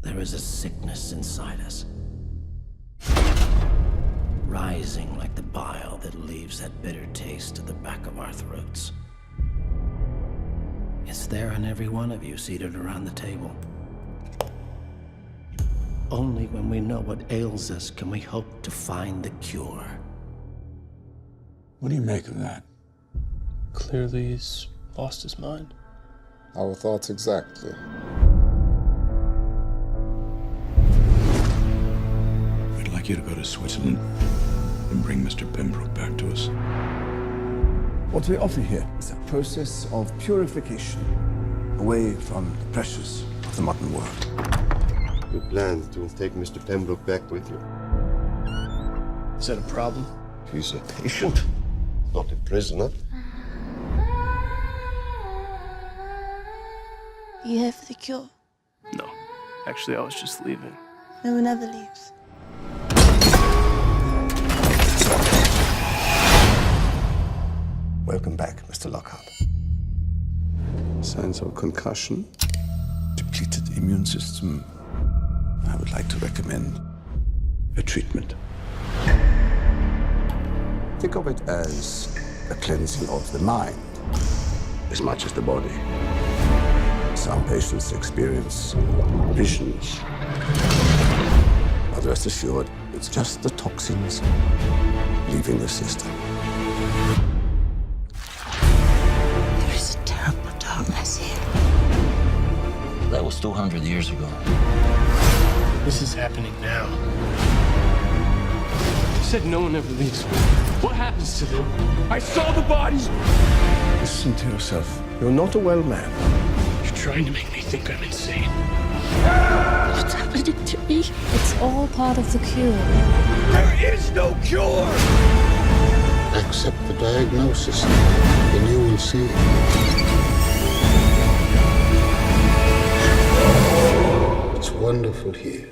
There is a sickness inside us, rising like the bile that leaves that bitter taste at the back of our throats. It's there in every one of you seated around the table. Only when we know what ails us can we hope to find the cure. What do you make of that? Clearly he's lost his mind. Our thoughts exactly. We'd like you to go to Switzerland and bring Mr. Pembroke back to us. What we offer here is a process of purification, away from the pressures of the modern world. You plan to take Mr. Pembroke back with you? Is that a problem? He's a patient, not a prisoner. You here for the cure? No. Actually, I was just leaving. No one ever leaves. Welcome back, Mr. Lockhart. Signs of concussion. Depleted immune system. I would like to recommend a treatment. Think of it as a cleansing of the mind as much as the body. Some patients experience visions. But rest assured, it's just the toxins leaving the system. There is a terrible darkness here. That was 200 years ago. This is happening now. You said no one ever leaves. What happens to them? I saw the bodies! Listen to yourself. You're not a well man. You're trying to make me think I'm insane. What's happening to me? It's all part of the cure. There is no cure! Accept the diagnosis, and you will see. It's wonderful here.